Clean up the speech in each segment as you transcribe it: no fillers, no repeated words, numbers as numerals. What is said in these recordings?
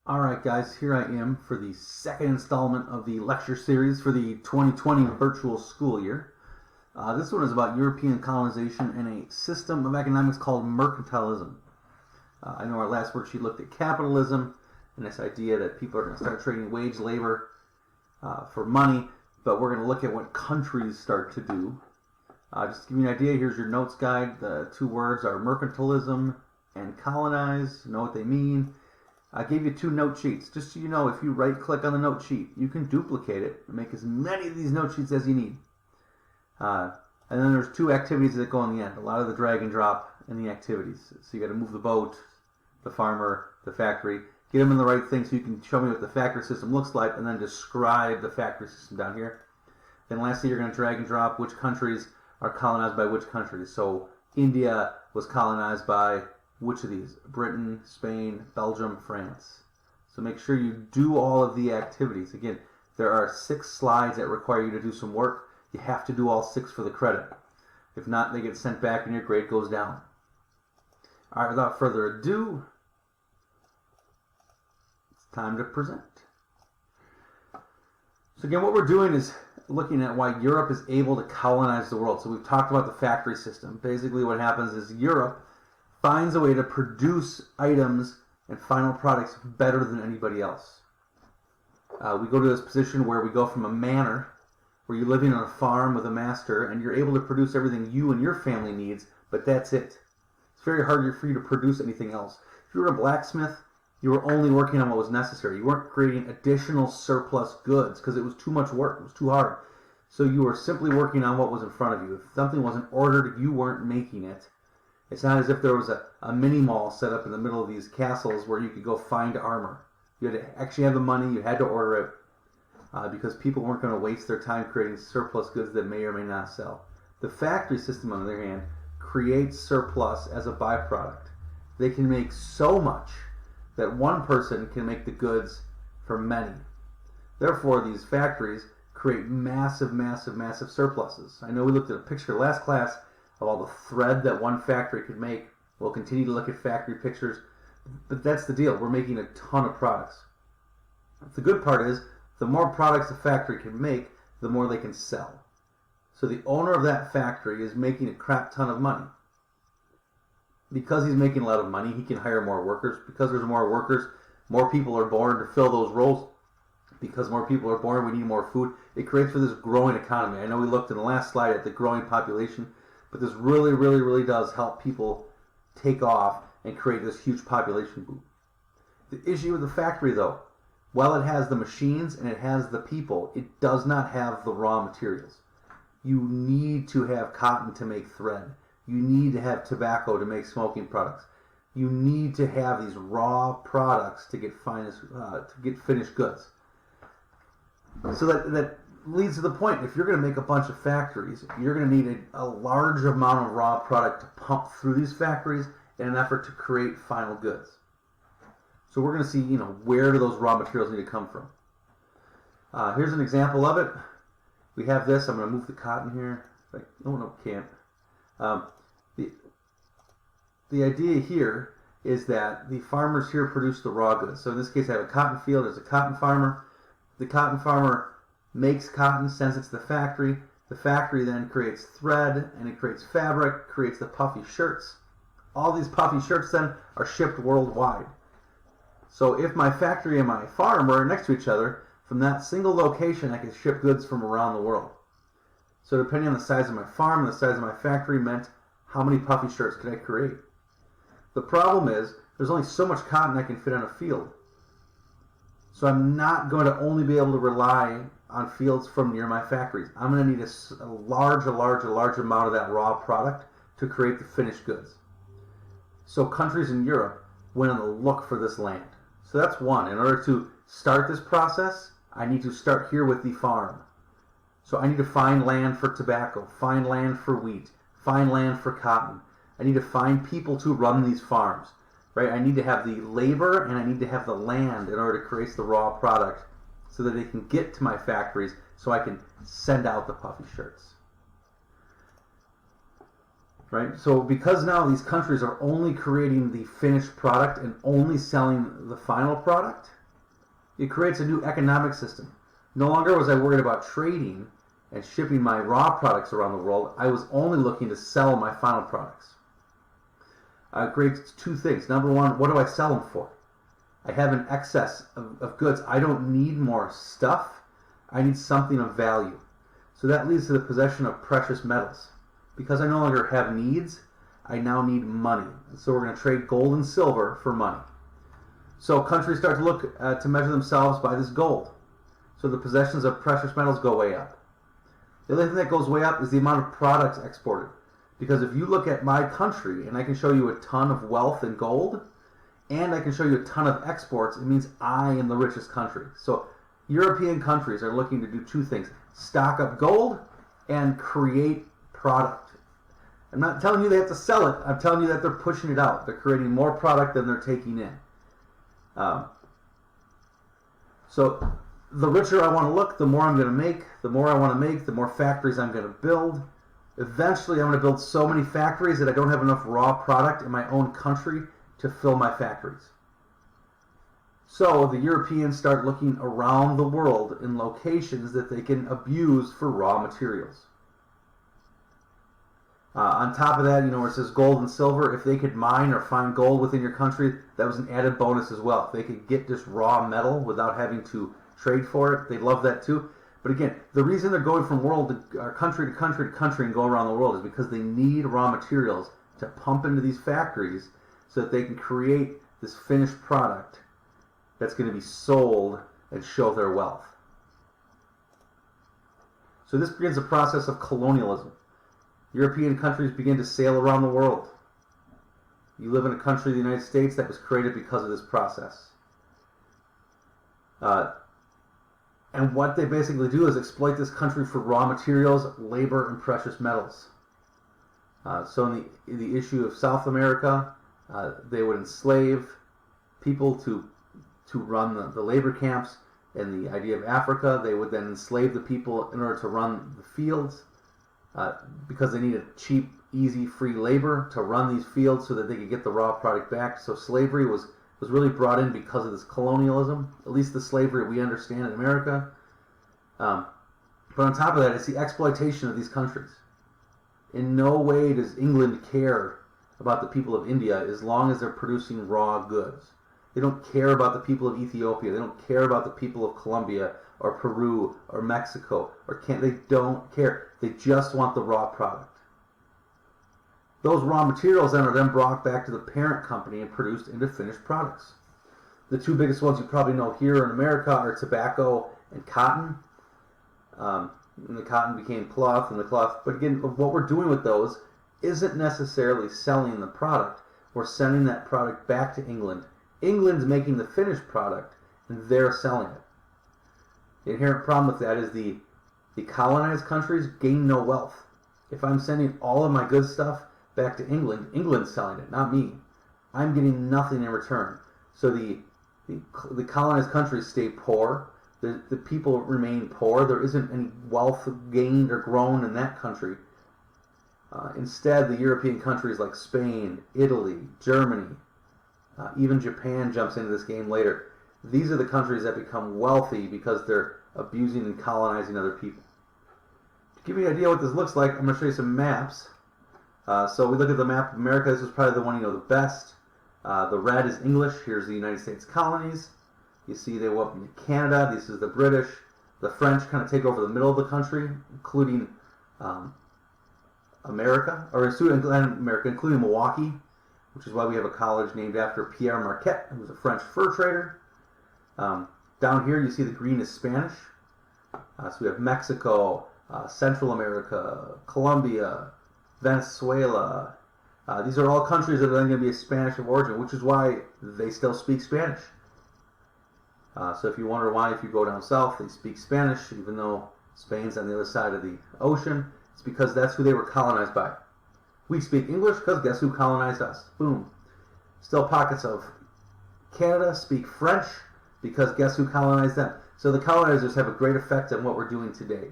Alright guys, here I am for the second installment of the lecture series for the 2020 virtual school year. This one is about European colonization and a system of economics called mercantilism. I know our last worksheet looked at capitalism and this idea that people are going to start trading wage labor for money, but we're going to look at what countries start to do. Just to give you an idea, here's your notes guide. The two words are mercantilism and colonize. Know what they mean. I gave you two note sheets. Just so you know, if you right click on the note sheet, you can duplicate it and make as many of these note sheets as you need. And then there's two activities that go in the end. A lot of the drag and drop in the activities. So you got to move the boat, the farmer, the factory, get them in the right thing so you can show me what the factory system looks like and then describe the factory system down here. Then lastly, you're going to drag and drop which countries are colonized by which countries. So India was colonized by which of these? Britain, Spain, Belgium, France. So make sure you do all of the activities. Again, there are 6 slides that require you to do some work. You have to do all 6 for the credit. If not, they get sent back and your grade goes down. All right, without further ado, it's time to present. So again, what we're doing is looking at why Europe is able to colonize the world. So we've talked about the factory system. Basically what happens is Europe finds a way to produce items and final products better than anybody else. We go to this position where we go from a manor, where you're living on a farm with a master, and you're able to produce everything you and your family needs, but that's it. It's very hard for you to produce anything else. If you were a blacksmith, you were only working on what was necessary. You weren't creating additional surplus goods because it was too much work. It was too hard. So you were simply working on what was in front of you. If something wasn't ordered, you weren't making it. It's not as if there was a mini mall set up in the middle of these castles where you could go find armor. You had to actually have the money, you had to order it, because people weren't going to waste their time creating surplus goods that may or may not sell. The factory system, on the other hand, creates surplus as a byproduct. They can make so much that one person can make the goods for many. Therefore, these factories create massive, massive, massive surpluses. I know we looked at a picture last class of all the thread that one factory could make. We'll continue to look at factory pictures, but that's the deal. We're making a ton of products. The good part is, the more products the factory can make, the more they can sell. So the owner of that factory is making a crap ton of money. Because he's making a lot of money, he can hire more workers. Because there's more workers, more people are born to fill those roles. Because more people are born, we need more food. It creates for this growing economy. I know we looked in the last slide at the growing population, but this really, really, really does help people take off and create this huge population boom. The issue with the factory, though, while it has the machines and it has the people, it does not have the raw materials. You need to have cotton to make thread. You need to have tobacco to make smoking products. You need to have these raw products to get finished goods. So that leads to the point, if you're going to make a bunch of factories, you're going to need a large amount of raw product to pump through these factories in an effort to create final goods. So we're going to see, where do those raw materials need to come from. Here's an example of it. We have this. I'm going to move the cotton here. No, can't. The idea here is that the farmers here produce the raw goods. So in this case, I have a cotton field. There's a cotton farmer. The cotton farmer makes cotton, sends it to the factory. The factory then creates thread, and it creates fabric, creates the puffy shirts. All these puffy shirts then are shipped worldwide. So if my factory and my farm are next to each other, from that single location I can ship goods from around the world. So depending on the size of my farm and the size of my factory meant how many puffy shirts could I create. The problem is there's only so much cotton I can fit on a field. So I'm not going to only be able to rely on fields from near my factories. I'm going to need a large amount of that raw product to create the finished goods. So countries in Europe went on the look for this land. So that's one. In order to start this process, I need to start here with the farm. So I need to find land for tobacco, find land for wheat, find land for cotton. I need to find people to run these farms. Right? I need to have the labor and I need to have the land in order to create the raw product so that they can get to my factories so I can send out the puffy shirts. right? So because now these countries are only creating the finished product and only selling the final product, it creates a new economic system. No longer was I worried about trading and shipping my raw products around the world. I was only looking to sell my final products. It creates two things. Number one, what do I sell them for? I have an excess of goods. I don't need more stuff. I need something of value. So that leads to the possession of precious metals. Because I no longer have needs, I now need money. So we're going to trade gold and silver for money. So countries start to look to measure themselves by this gold. So the possessions of precious metals go way up. The other thing that goes way up is the amount of products exported. Because if you look at my country and I can show you a ton of wealth in gold, and I can show you a ton of exports, it means I am the richest country. So European countries are looking to do two things: stock up gold and create product. I'm not telling you they have to sell it. I'm telling you that they're pushing it out. They're creating more product than they're taking in. So the richer I want to look, the more I'm going to make. The more I want to make, the more factories I'm going to build. Eventually, I'm going to build so many factories that I don't have enough raw product in my own country to fill my factories. So the Europeans start looking around the world in locations that they can abuse for raw materials. On top of that, where it says gold and silver, if they could mine or find gold within your country, that was an added bonus as well. If they could get just raw metal without having to trade for it, they'd love that too. But again, the reason they're going from country to country to country and go around the world is because they need raw materials to pump into these factories so that they can create this finished product that's going to be sold and show their wealth. So this begins a process of colonialism. European countries begin to sail around the world. You live in a country, the United States, that was created because of this process. And what they basically do is exploit this country for raw materials, labor, and precious metals. So in the issue of South America, they would enslave people to run the labor camps. In the idea of Africa, they would then enslave the people in order to run the fields. Because they needed cheap, easy, free labor to run these fields so that they could get the raw product back. So slavery was really brought in because of this colonialism, at least the slavery we understand in America. But on top of that, it's the exploitation of these countries. In no way does England care about the people of India as long as they're producing raw goods. They don't care about the people of Ethiopia. They don't care about the people of Colombia or Peru or Mexico or they don't care. They just want the raw product. Those raw materials then are then brought back to the parent company and produced into finished products. The two biggest ones you probably know here in America are tobacco and cotton. And the cotton became cloth, and the cloth. But again, what we're doing with those isn't necessarily selling the product. We're sending that product back to England. England's making the finished product, and they're selling it. The inherent problem with that is the colonized countries gain no wealth. If I'm sending all of my good stuff back to England, England's selling it, not me. I'm getting nothing in return. So the colonized countries stay poor. The people remain poor. There isn't any wealth gained or grown in that country. Instead, the European countries like Spain, Italy, Germany, even Japan jumps into this game later. These are the countries that become wealthy because they're abusing and colonizing other people. To give you an idea what this looks like, I'm going to show you some maps. So we look at the map of America. This is probably the one you know the best. The red is English. Here's the United States colonies. You see they go up into Canada. This is the British. The French kind of take over the middle of the country, including including Milwaukee, which is why we have a college named after Pierre Marquette, who was a French fur trader. Down here you see the green is Spanish. So we have Mexico, Central America, Colombia, Venezuela. These are all countries that are then going to be a Spanish of origin, which is why they still speak Spanish. So if you wonder why, if you go down south, they speak Spanish, even though Spain's on the other side of the ocean, it's because that's who they were colonized by. We speak English because guess who colonized us? Boom. Still pockets of Canada speak French because guess who colonized them? So the colonizers have a great effect on what we're doing today.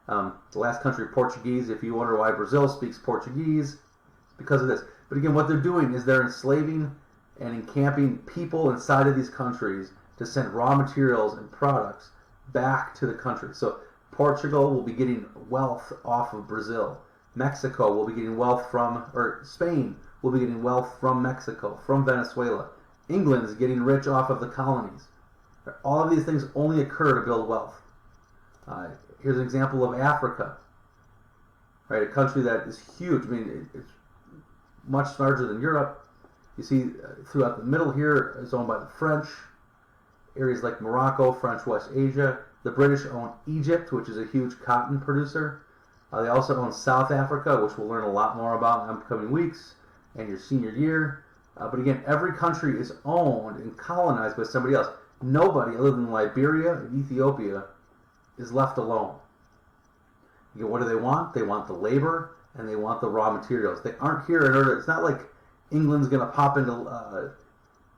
The last country, Portuguese. If you wonder why Brazil speaks Portuguese, because of this. But again, what they're doing is they're enslaving and encamping people inside of these countries to send raw materials and products back to the country. So Portugal will be getting wealth off of Brazil. Mexico will be getting wealth from, or Spain will be getting wealth from Mexico, from Venezuela. England is getting rich off of the colonies. All of these things only occur to build wealth. Here's an example of Africa, right? A country that is huge. I mean, it's much larger than Europe. You see, throughout the middle here is owned by the French. Areas like Morocco, French West Asia. The British own Egypt, which is a huge cotton producer. They also own South Africa, which we'll learn a lot more about in upcoming weeks and your senior year. But again, every country is owned and colonized by somebody else. Nobody other than Liberia and Ethiopia is left alone. What do they want? They want the labor and they want the raw materials. They aren't here in order. It's not like England's going to pop into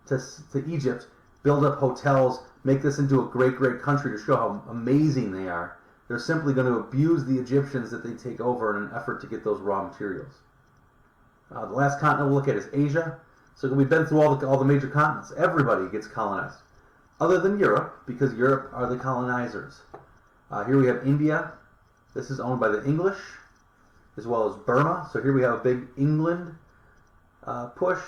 to Egypt, build up hotels, make this into a great, great country to show how amazing they are. They're simply going to abuse the Egyptians that they take over in an effort to get those raw materials. The last continent we'll look at is Asia. So we've been through all the major continents. Everybody gets colonized, other than Europe, because Europe are the colonizers. Here we have India. This is owned by the English, as well as Burma. So here we have a big England push.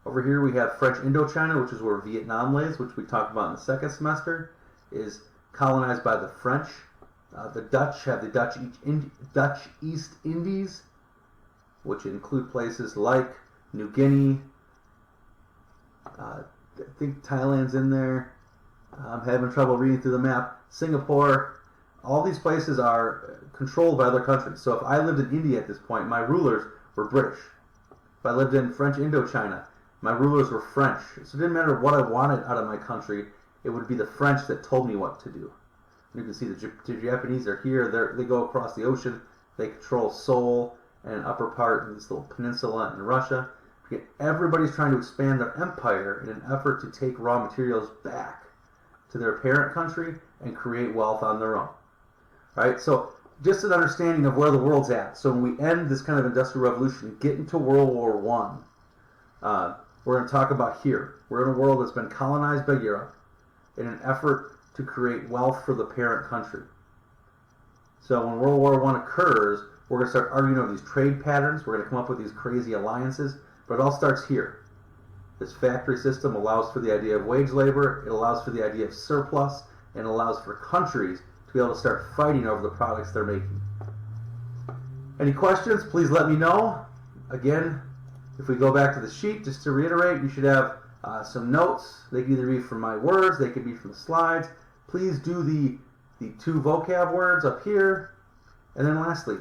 Over here we have French Indochina, which is where Vietnam lays, which we talked about in the second semester, is colonized by the French. The Dutch have the Dutch East Indies, which include places like New Guinea. I think Thailand's in there. I'm having trouble reading through the map. Singapore. All these places are controlled by other countries. So if I lived in India at this point, my rulers were British. If I lived in French Indochina, my rulers were French. So it didn't matter what I wanted out of my country, it would be the French that told me what to do. You can see the Japanese are here. They go across the ocean. They control Seoul and an upper part of this little peninsula in Russia. Everybody's trying to expand their empire in an effort to take raw materials back to their parent country and create wealth on their own. Right? So just an understanding of where the world's at. So when we end this kind of industrial revolution and get into World War I, we're going to talk about here. We're in a world that's been colonized by Europe in an effort to create wealth for the parent country. So when World War I occurs, we're going to start arguing over these trade patterns. We're going to come up with these crazy alliances. But it all starts here. This factory system allows for the idea of wage labor. It allows for the idea of surplus. And it allows for countries to be able to start fighting over the products they're making. Any questions? Please let me know. Again, if we go back to the sheet, just to reiterate, you should have some notes. They can either be from my words. They could be from the slides. Please do the 2 vocab words up here. And then lastly,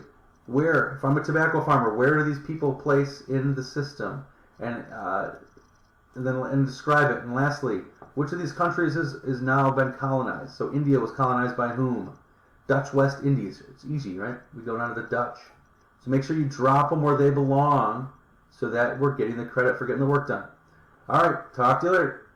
where, if I'm a tobacco farmer, where do these people place in the system? And then describe it. And lastly, which of these countries is now been colonized? So India was colonized by whom? Dutch West Indies. It's easy, right? We go down to the Dutch. So make sure you drop them where they belong so that we're getting the credit for getting the work done. All right, talk to you later.